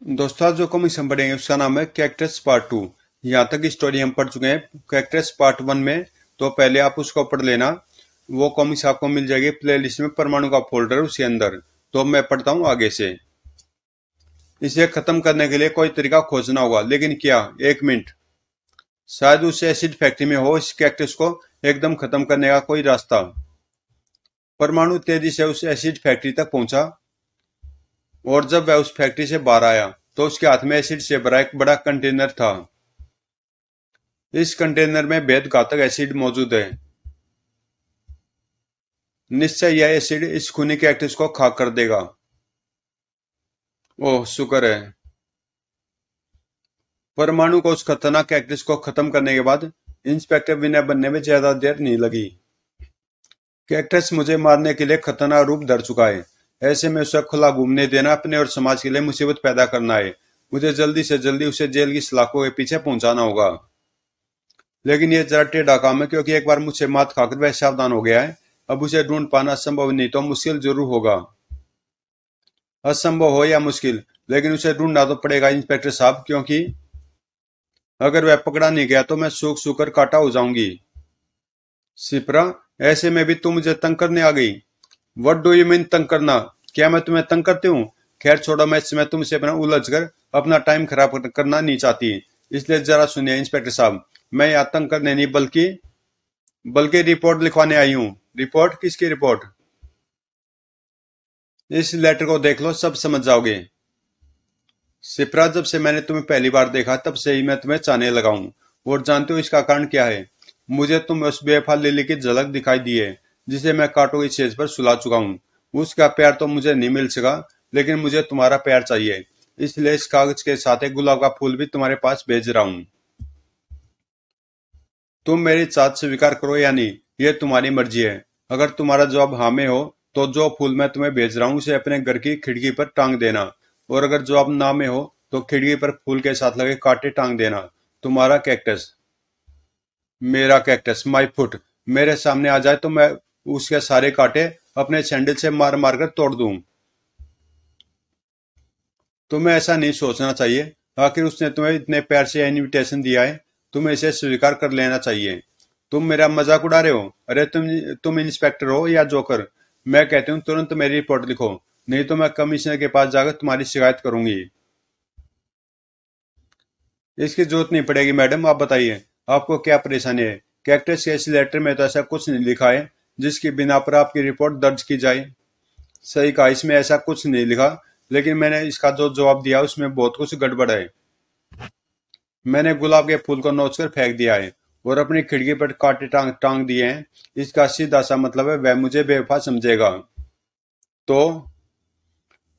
दोस्तों आज जो कॉमिक्स हम पढ़ेंगे उसका नाम है कैक्टस पार्ट 2। यहाँ तक की स्टोरी हम पढ़ चुके हैं कैक्टस पार्ट 1 में। तो पहले आप उसको पढ़ लेना। वो कॉमिक्स आपको मिल जाएगी प्लेलिस्ट में, परमाणु का फोल्डर उसके अंदर। तो मैं पढ़ता हूँ आगे से। इसे खत्म करने के लिए कोई तरीका खोजना होगा, लेकिन क्या? एक मिनट। शायद उस एसिड फैक्ट्री में हो इस कैक्टस को एकदम खत्म करने का कोई रास्ता। परमाणु तेजी से उस एसिड फैक्ट्री तक पहुंचा और जब वह उस फैक्ट्री से बाहर आया तो उसके हाथ में एसिड से भरा एक बड़ा कंटेनर था। इस कंटेनर में बेहद घातक एसिड मौजूद है। निश्चय यह एसिड इस खूनी कैक्टस को खाक कर देगा। ओह शुक्र है। परमाणु को उस खतरनाक कैक्टस को खत्म करने के बाद इंस्पेक्टर विनय बनने में ज्यादा देर नहीं लगी। कैक्टस मुझे मारने के लिए खतरनाक रूप धर चुका है। ऐसे में उसे खुला घूमने देना अपने और समाज के लिए मुसीबत पैदा करना है। मुझे जल्दी से जल्दी उसे जेल की सलाखों के पीछे पहुंचाना होगा। लेकिन यह जरा टेढ़ा काम है, क्योंकि एक बार मुझसे मात खाकर वह सावधान हो गया है। अब उसे ढूंढ पाना संभव नहीं तो मुश्किल जरूर होगा। असंभव हो या मुश्किल, लेकिन उसे ढूंढना तो पड़ेगा इंस्पेक्टर साहब, क्योंकि अगर वह पकड़ा नहीं गया तो मैं सूख सूख कर काटा हो जाऊंगी। सिपरा, ऐसे में भी तुम मुझे तंग करने आ गई? व्हाट डू यू मीन तंग करना? क्या मैं तुम्हें तंग करती हूँ? खैर छोड़ो, मैं तुमसे अपना उलझ कर अपना टाइम खराब करना नहीं चाहती। इसलिए जरा सुनिए इंस्पेक्टर साहब, मैं यहाँ तंग करने नहीं बल्कि बल्कि रिपोर्ट लिखवाने आई हूँ। रिपोर्ट? किसकी रिपोर्ट? इस लेटर को देख लो, सब समझ जाओगे। सिप्रा, जब से मैंने तुम्हें पहली बार देखा तब से ही मैं तुम्हें चाहने लगा हूँ। और जानते हो इसका कारण क्या है? मुझे तुम उस बेवफा लिली की झलक दिखाई दी है, जिसे मैं कांटों की सेज पर सुला चुका हूँ। उसका प्यार तो मुझे नहीं मिल सका, लेकिन मुझे तुम्हारा प्यार चाहिए। इसलिए इस कागज के साथ एक गुलाब का फूल भी तुम्हारे पास भेज रहा हूँ। तुम मेरी चाहत स्वीकार करो या नहीं, ये तुम्हारी मर्जी है। अगर तुम्हारा जवाब हाँ में हो तो जो फूल मैं तुम्हें भेज रहा हूँ उसे अपने घर की खिड़की पर टांग देना। और अगर जवाब ना में हो तो खिड़की पर फूल के साथ लगे कांटे टांग देना। तुम्हारा कैक्टस। मेरा कैक्टस, माई फुट, मेरे सामने आ जाए तो मैं उसके सारे कांटे अपने सैंडल से मार मार कर तोड़ दूं। तुम्हें ऐसा नहीं सोचना चाहिए। आखिर उसने तुम्हें इतने प्यार से इनविटेशन दिया है, तुम्हें इसे स्वीकार कर लेना चाहिए। तुम मेरा मजाक उड़ा रहे हो? अरे तुम इंस्पेक्टर हो या जोकर? मैं कहती हूँ तुरंत मेरी रिपोर्ट लिखो, नहीं तो मैं कमिश्नर के पास जाकर तुम्हारी शिकायत करूंगी। इसकी जरूरत नहीं पड़ेगी मैडम, आप बताइए आपको क्या परेशानी है। कैक्टस के इस लेटर में तो ऐसा कुछ नहीं लिखा है जिसकी बिना पर आपकी रिपोर्ट दर्ज की जाए। सही कहा, इसमें ऐसा कुछ नहीं लिखा, लेकिन मैंने इसका जो जवाब दिया उसमें बहुत कुछ गड़बड़ है। मैंने गुलाब के फूल को नोच कर फेंक दिया है और अपनी खिड़की पर कांटे टांग टांग दिए हैं। इसका सीधा सा मतलब है वह मुझे बेवफा समझेगा। तो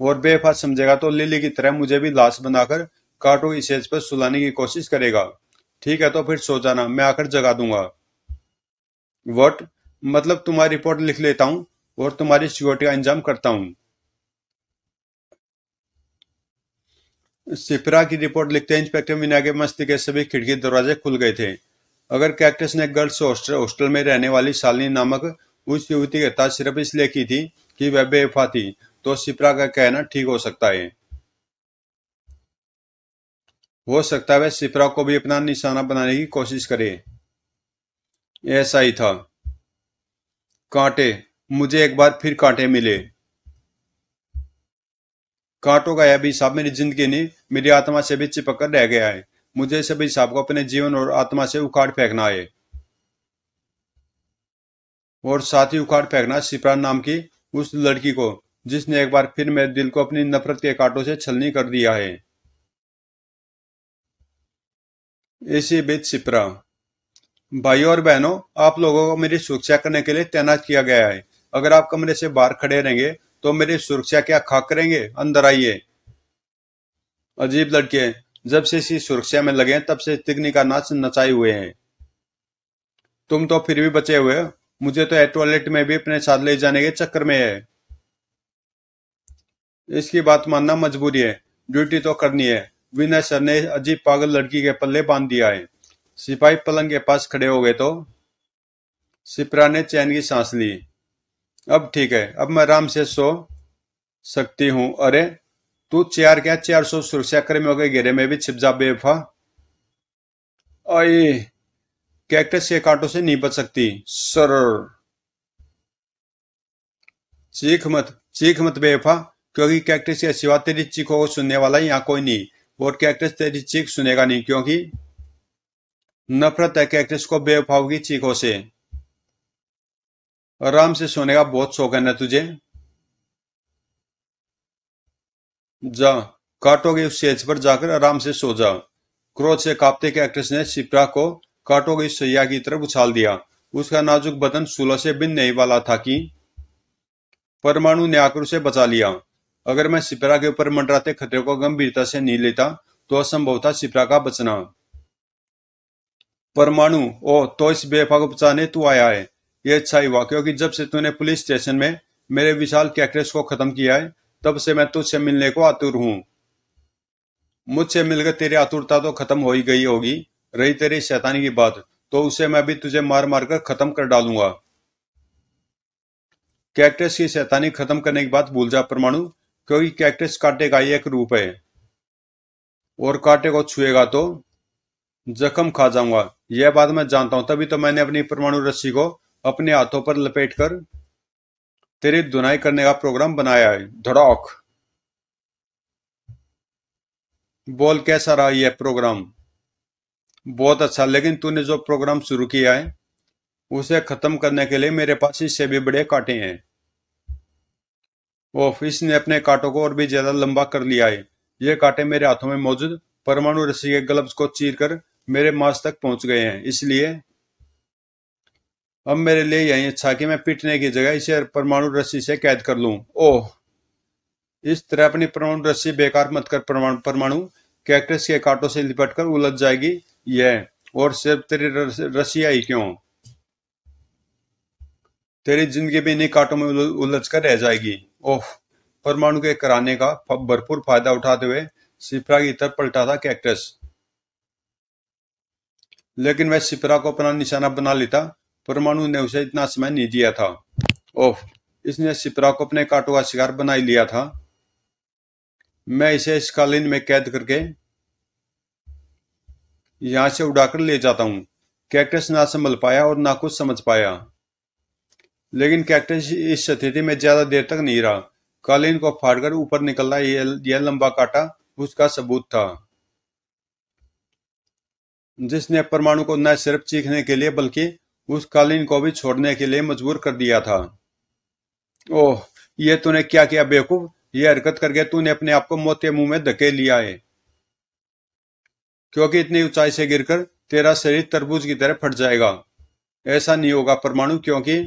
और बेवफा समझेगा तो लिली की तरह मुझे भी लाश बनाकर कांटों की सेज पर सुलाने की कोशिश करेगा। ठीक है, तो फिर सो जाना, मैं आकर जगा दूंगा। वट? मतलब तुम्हारी रिपोर्ट लिख लेता हूँ और तुम्हारी सिक्योरिटी का इंतजाम करता हूँ। सिपरा की रिपोर्ट लिखते इंस्पेक्टर मीना के मस्ती के सभी खिड़की दरवाजे खुल गए थे। अगर कैक्टस ने गर्ल्स हॉस्टल में रहने वाली शालिनी नामक उस युवती की हत्या सिर्फ इसलिए की थी कि वह बेवफा थी, तो सिपरा का कहना ठीक हो सकता है। हो सकता है वह सिपरा को भी अपना निशाना बनाने की कोशिश करे। ऐसा ही था। कांटे। मुझे एक बार फिर कांटे मिले। कांटों का यह भी हिसाब मेरी जिंदगी नहीं, मेरी आत्मा से भी चिपक कर रह गया है। मुझे इस सभी हिसाब को अपने जीवन और आत्मा से उखाड़ फेंकना है। और साथ ही उखाड़ फेंकना सिपरा नाम की उस लड़की को, जिसने एक बार फिर मेरे दिल को अपनी नफरत के कांटों से छलनी कर दिया है। इसी बीच सिपरा। भाइयों और बहनों, आप लोगों को मेरी सुरक्षा करने के लिए तैनात किया गया है। अगर आप कमरे से बाहर खड़े रहेंगे तो मेरी सुरक्षा क्या खाक करेंगे? अंदर आइए। अजीब लड़के हैं, जब से इसी सुरक्षा में लगे हैं तब से तिगनी का नाच नचाए हुए हैं। तुम तो फिर भी बचे हुए हो। मुझे तो टॉयलेट में भी अपने साथ ले जाने के चक्कर में है। इसकी बात मानना मजबूरी है, ड्यूटी तो करनी है। विनय सर ने अजीब पागल लड़की के पल्ले बांध दिया है। सिपाही पलंग के पास खड़े हो गए तो सिपरा ने चैन की सांस ली। अब ठीक है, अब मैं आराम से सो सकती हूँ। अरे तू चार क्या 400 सुरक्षा कर्मियों के घेरे में भी छिप जा बेवफा। आई, कैक्टस के कांटों से नहीं बच सकती सर। चीख मत बेवफा, क्योंकि कैक्टस के सिवा तेरी चीखों को सुनने वाला यहाँ कोई नहीं, और कैक्टस तेरी चीख सुनेगा नहीं, क्योंकि नफरत है कैक्टस को बेवफाओं की चीखों से। आराम से सोने का बहुत शौक है ना तुझे? जा, कांटों की उस सेज पर जाकर आराम से सो जा। क्रोध से कांपते कैक्टस ने शिप्रा को कांटों की सैया की तरफ उछाल दिया। उसका नाजुक बदन सूलों से बिन नहीं वाला था कि परमाणु ने आकर उसे बचा लिया। अगर मैं शिप्रा के ऊपर मंडराते खतरे को गंभीरता से नहीं लेता तो असंभव था शिप्रा का बचना। परमाणु, ओ तो इस बेवफा को बचाने तू आया है। ये अच्छा ही हुआ, क्योंकि जब से तूने पुलिस स्टेशन में मेरे विशाल कैक्टस को खत्म किया है, तब से मैं तुझसे मिलने को आतुर हूं। मुझसे मिलकर तेरी आतुरता तो खत्म हो ही गई होगी। रही तेरी शैतानी की बात, तो उसे मैं भी तुझे मार मार कर खत्म कर डालूंगा। कैक्टस की शैतानी खत्म करने की बात भूल जा परमाणु, क्योंकि कैक्टस कांटे का ही एक रूप है, और कांटे को छुएगा तो जख्म खा जाऊंगा। यह बात मैं जानता हूं, तभी तो मैंने अपनी परमाणु रस्सी को अपने हाथों पर लपेटकर तेरी धुनाई करने का प्रोग्राम बनाया है। धड़ाक। बोल, कैसा रहा यह प्रोग्राम? बहुत अच्छा, लेकिन तूने जो प्रोग्राम शुरू किया है उसे खत्म करने के लिए मेरे पास इससे भी बड़े कांटे हैं। ओफ, इसने अपने कांटों को और भी ज्यादा लंबा कर लिया है। ये कांटे मेरे हाथों में मौजूद परमाणु रस्सी के ग्लव्स को चीरकर मेरे मांस तक पहुंच गए हैं, इसलिए अब मेरे लिए यही अच्छा कि मैं पीटने की जगह इसे परमाणु रस्सी से कैद कर लूं। ओह, इस तरह अपनी परमाणु रस्सी बेकार मत कर परमाणु परमाणु। कैक्टस के कांटों से लिपट कर उलझ जाएगी यह, और सिर्फ तेरी रस्सियां ही क्यों, तेरी जिंदगी भी इन्हीं कांटों में उलझ कर रह जाएगी। ओह, परमाणु के कराने का भरपूर फायदा उठाते हुए शिप्रा की तरफ पलटा था कैक्टस, लेकिन वह शिप्रा को अपना निशाना बना लेता। परमाणु ने उसे इतना समय नहीं दिया था। ओह, इसने शिप्रा को अपने कांटों का शिकार बना ही लिया था। मैं इसे इस कालीन में कैद करके यहां से उड़ाकर ले जाता हूं। कैक्टस ना संभल पाया और ना कुछ समझ पाया, लेकिन कैक्टस इस स्थिति में ज्यादा देर तक नहीं रहा। कालीन को फाड़कर ऊपर निकल रहा यह लंबा कांटा उसका सबूत था, जिसने परमाणु को न सिर्फ चीखने के लिए बल्कि उस कालीन को भी छोड़ने के लिए मजबूर कर दिया था। ओह, ये तूने क्या किया बेवकूफ? ये हरकत करके तूने अपने आप को मौत के मुंह में धकेल लिया है, क्योंकि इतनी ऊंचाई से गिरकर तेरा शरीर तरबूज की तरह फट जाएगा। ऐसा नहीं होगा परमाणु, क्योंकि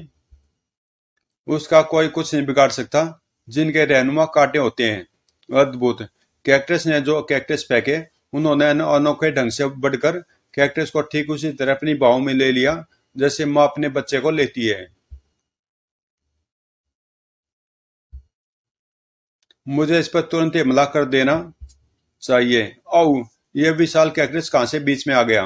उसका कोई कुछ नहीं बिगाड़ सकता जिनके रहनुमा कांटे होते हैं। अद्भुत। कैक्टस ने जो कैक्टस फेंके, उन्होंने अनोखे ढंग से बढ़कर कैक्टस को ठीक उसी तरह अपनी बाहों में ले लिया जैसे माँ अपने बच्चे को लेती है। मुझे इस पर तुरंत हमला कर देना चाहिए। आओ, यह विशाल कैक्टस कहां से बीच में आ गया?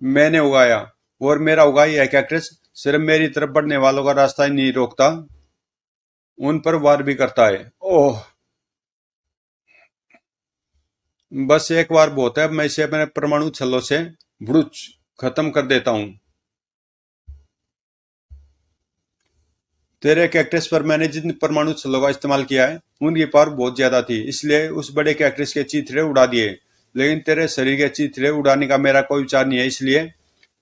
मैंने उगाया, और मेरा उगाई यह कैक्टस सिर्फ मेरी तरफ बढ़ने वालों का रास्ता ही नहीं रोकता, उन पर वार भी करता है। ओह, बस एक बार बहुत है। अब मैं इसे अपने परमाणु छल्लों से भुड़ुच खत्म कर देता हूं। तेरे कैक्टस पर मैंने जिन परमाणु छल्लों का इस्तेमाल किया है उनकी पावर बहुत ज्यादा थी, इसलिए उस बड़े कैक्टस के चीथड़े उड़ा दिए। लेकिन तेरे शरीर के चीथड़े उड़ाने का मेरा कोई विचार नहीं है, इसलिए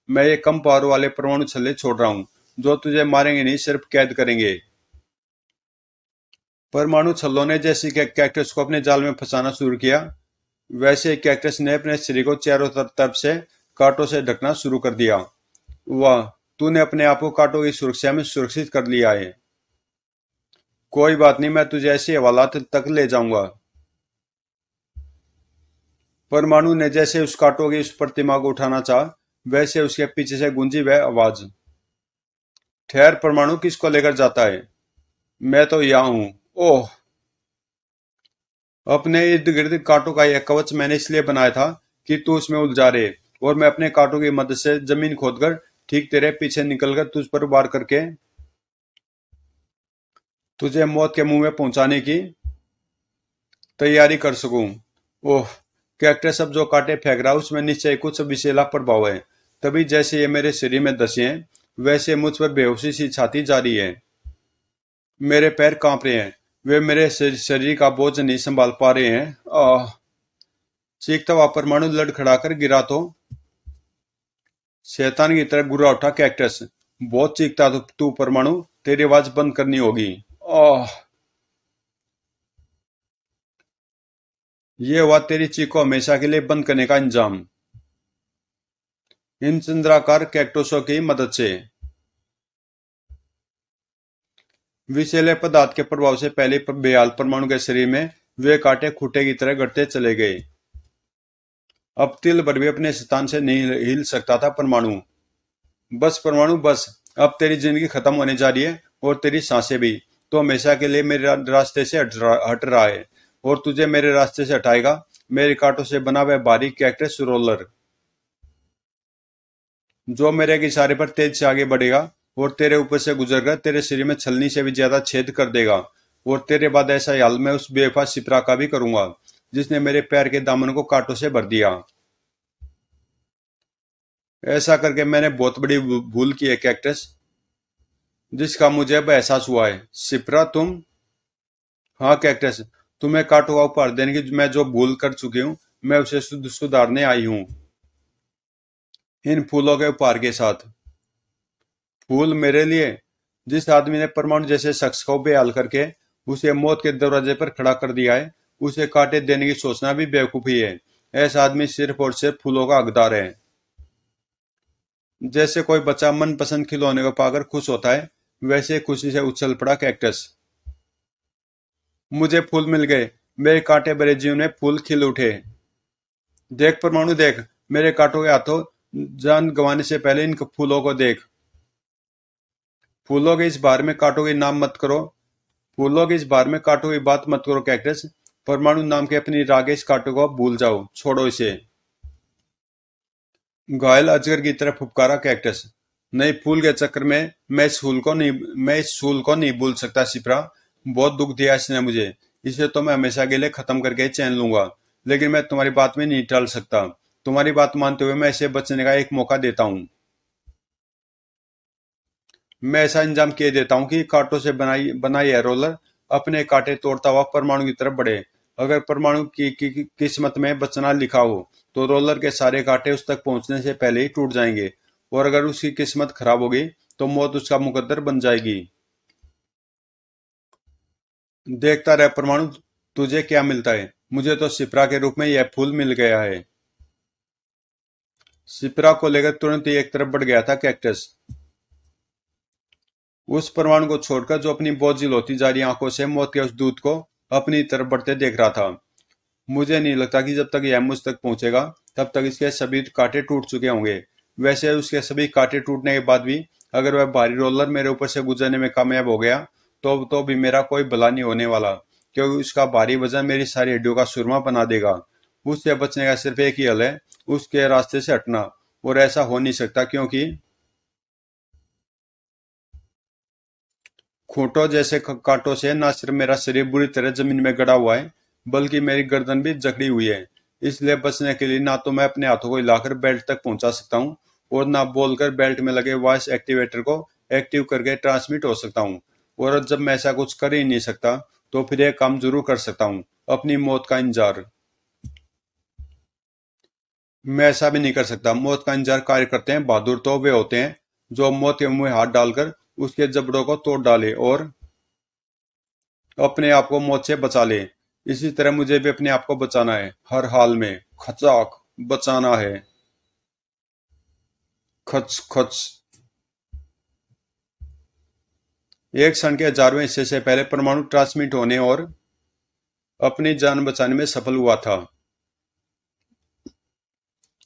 मैं ये कम पावर वाले परमाणु छल्ले छोड़ रहा हूं, जो तुझे मारेंगे नहीं, सिर्फ कैद करेंगे। परमाणु छल्लों ने जैसे कैक्टस को अपने जाल में फंसाना शुरू किया, वैसे कैक्टस ने अपने शरीर को चारों तरफ से कांटों से ढकना शुरू कर दिया। वाह, तूने अपने आप को कांटों की सुरक्षा में सुरक्षित कर लिया है। कोई बात नहीं, मैं तुझे ऐसी हवालात तक ले जाऊंगा। परमाणु ने जैसे उस कांटों की उस प्रतिमा को उठाना चाहा, वैसे उसके पीछे से गूंजी वह आवाज। ठहर परमाणु, किसको लेकर जाता है? मैं तो यहाँ हूं। ओह, अपने इर्द गिर्द कांटों का यह कवच मैंने इसलिए बनाया था कि तू उसमें उलझा रहे, और मैं अपने कांटों की मदद से जमीन खोदकर ठीक तेरे पीछे निकलकर तुझ पर वार करके तुझे मौत के मुंह में पहुंचाने की तैयारी कर सकूं। ओह, कैक्टस अब जो कांटे फेंक रहा उसमें निश्चय कुछ विषैला प्रभाव है। तभी जैसे ये मेरे शरीर में धंसे हैं, वैसे मुझ पर बेहोशी सी छाती जा रही है। मेरे पैर कांप रहे हैं, वे मेरे शरीर का बोझ नहीं संभाल पा रहे हैं। आह! चीखता हुआ परमाणु लड़खड़ाकर गिरा तो शैतान की तरह गुर्रा उठा कैक्टस। बहुत चीखता तो तू परमाणु, तेरी आवाज बंद करनी होगी। आह! ये हुआ तेरी चीख को हमेशा के लिए बंद करने का इंजाम। इन चंद्राकार कैक्टसों की मदद से विषैले पदार्थ के प्रभाव से पहले बेहाल परमाणु के शरीर में वे कांटे खूंटे की तरह गढ़ते चले गए। अब तिल भर भी अपने स्थान से नहीं हिल सकता था परमाणु। बस परमाणु बस, अब तेरी जिंदगी खत्म होने जा रही है और तेरी सांसें भी। तो हमेशा के लिए मेरे रास्ते से हट रहा है और तुझे मेरे रास्ते से हटाएगा मेरे कांटों से बना हुआ बारीक कैक्टस रोलर, जो मेरे इशारे पर तेज से आगे बढ़ेगा और तेरे ऊपर से गुजरकर तेरे शरीर में छलनी से भी ज्यादा छेद कर देगा। और तेरे बाद ऐसा हाल मैं उस बेवफा शिप्रा का भी करूंगा जिसने मेरे पैर के दामन को कांटों से भर दिया। ऐसा करके मैंने बहुत बड़ी भूल की है कैक्टस, जिसका मुझे अब एहसास हुआ है। शिप्रा तुम? हाँ कैक्टस, तुम्हें कांटों का उपहार देने की मैं जो भूल कर चुकी हूँ, मैं उसे सुधारने आई हूँ इन फूलों के उपहार के साथ। फूल मेरे लिए? जिस आदमी ने परमाणु जैसे शख्स को बेहाल करके उसे मौत के दरवाजे पर खड़ा कर दिया है, उसे कांटे देने की सोचना भी बेवकूफी है। ऐसा आदमी सिर्फ और सिर्फ फूलों का हकदार है। जैसे कोई बच्चा मनपसंद खिलौने को पाकर खुश होता है, वैसे खुशी से उछल पड़ा कैक्टस। मुझे फूल मिल गए, मेरे कांटे भरे जीवन में फूल खिल उठे। देख परमाणु देख, मेरे कांटों के हाथों जान गंवाने से पहले इन फूलों को देख। फूलों के इस बार में कांटों के नाम मत करो। फूलों के इस बार में कांटों की बात मत करो कैक्टस। परमाणु नाम के अपनी रागेश कांटों को भूल जाओ, छोड़ो इसे। घायल अजगर की तरह फुफकारा कैक्टस। नहीं, फूल के चक्कर में मैं इस फूल को नहीं भूल सकता शिप्रा। बहुत दुख दिया इसने मुझे, इसे तो मैं हमेशा के लिए खत्म करके ही चैन लूंगा। लेकिन मैं तुम्हारी बात में नहीं टाल सकता। तुम्हारी बात मानते हुए मैं इसे बचने का एक मौका देता हूँ। मैं ऐसा इंतजाम किए देता हूँ कि कांटों से बनाई यह रोलर अपने कांटे तोड़ता हुआ परमाणु की तरफ बढ़े। अगर परमाणु की किस्मत में बचना लिखा हो, तो रोलर के सारे कांटे उस तक पहुंचने से पहले ही टूट जाएंगे। और अगर उसकी किस्मत खराब होगी, तो मौत उसका मुकद्दर बन जाएगी। देखता रह परमाणु, तुझे क्या मिलता है। मुझे तो शिप्रा के रूप में यह फूल मिल गया है। शिप्रा को लेकर तुरंत ही एक तरफ बढ़ गया था कैक्टस, उस परमाणु को छोड़कर जो अपनी बोझिल होती जा रही आंखों से मौत के उस दूत को अपनी तरफ बढ़ते देख रहा था। मुझे नहीं लगता कि जब तक यह मुझ तक पहुंचेगा, तब तक इसके सभी कांटे टूट चुके होंगे। वैसे उसके सभी कांटे टूटने के बाद भी अगर वह भारी रोलर मेरे ऊपर से गुजरने में कामयाब हो गया, तो भी मेरा कोई भला नहीं होने वाला, क्योंकि उसका भारी वजन मेरी सारी हड्डियों का सुरमा बना देगा। उससे बचने का सिर्फ एक ही हल है, उसके रास्ते से हटना। और ऐसा हो नहीं सकता, क्योंकि खूंटों जैसे कांटों से न सिर्फ मेरा शरीर बुरी तरह जमीन में गड़ा हुआ है, बल्कि मेरी गर्दन भी जकड़ी हुई है। इसलिए बचने के लिए ना तो मैं अपने हाथों को हिलाकर बेल्ट तक पहुंचा सकता हूँ, और ना बोलकर बेल्ट में लगे वॉइस एक्टिवेटर को एक्टिव करके ट्रांसमिट हो सकता हूँ। और जब मैं ऐसा कुछ कर ही नहीं सकता, तो फिर एक काम जरूर कर सकता हूँ, अपनी मौत का इंतजार। मैं ऐसा भी नहीं कर सकता। मौत का इंतजार कार्य करते हैं बहादुर तो वे होते हैं जो मौत के मुंह में हाथ डालकर उसके जबड़ों को तोड़ डाले और अपने आप को मौत से बचा ले। इसी तरह मुझे भी अपने आप को बचाना है, हर हाल में खचाक बचाना है। खच खच। एक क्षण के हजारवें हिस्से से पहले परमाणु ट्रांसमिट होने और अपनी जान बचाने में सफल हुआ था।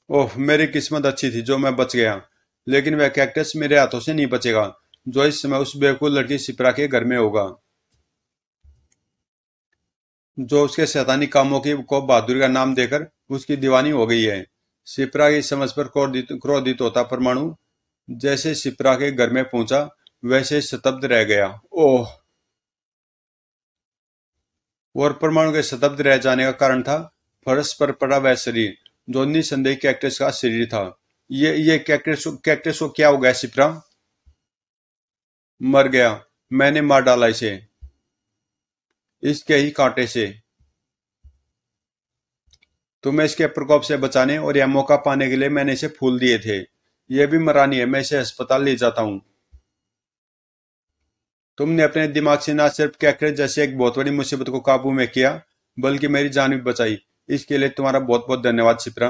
ओह, मेरी किस्मत अच्छी थी जो मैं बच गया। लेकिन वह कैक्टस मेरे हाथों से नहीं बचेगा, जो इस समय उस बेवकूफ लड़की सिपरा के घर में होगा, जो उसके शैतानी कामों की को बहादुरी का नाम देकर उसकी दीवानी हो गई है। शिप्रा की समझ पर क्रोधित होता परमाणु जैसे शिप्रा के घर में पहुंचा, वैसे स्तब्ध रह गया। ओह! और परमाणु के स्तब्ध रह जाने का कारण था फर्श पर पड़ा वह शरीर जो निसंदेह कैक्टस का शरीर था। ये कैक्टस को क्या हो गया शिप्रा? मर गया। मैंने मार डाला इसे, इसके ही कांटे से। तुम्हें इसके प्रकोप से बचाने और यह मौका पाने के लिए मैंने इसे फूल दिए थे। यह भी मरा नहीं है, मैं इसे अस्पताल ले जाता हूँ। तुमने अपने दिमाग से न सिर्फ कैक्टस जैसे एक बहुत बड़ी मुसीबत को काबू में किया, बल्कि मेरी जान भी बचाई। इसके लिए तुम्हारा बहुत बहुत धन्यवाद शिप्रा।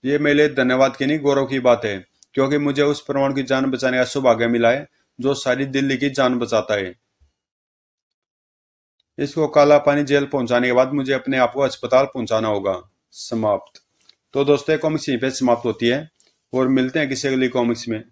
ये मेरे लिए धन्यवाद की नहीं, गौरव की बात है, क्योंकि मुझे उस परमाणु की जान बचाने का सौभाग्य मिला है जो सारी दिल्ली की जान बचाता है। इसको काला पानी जेल पहुंचाने के बाद मुझे अपने आप को अस्पताल पहुंचाना होगा। समाप्त। तो दोस्तों, कॉमिक्स यहीं पे समाप्त होती है और मिलते हैं किसी अगली कॉमिक्स में।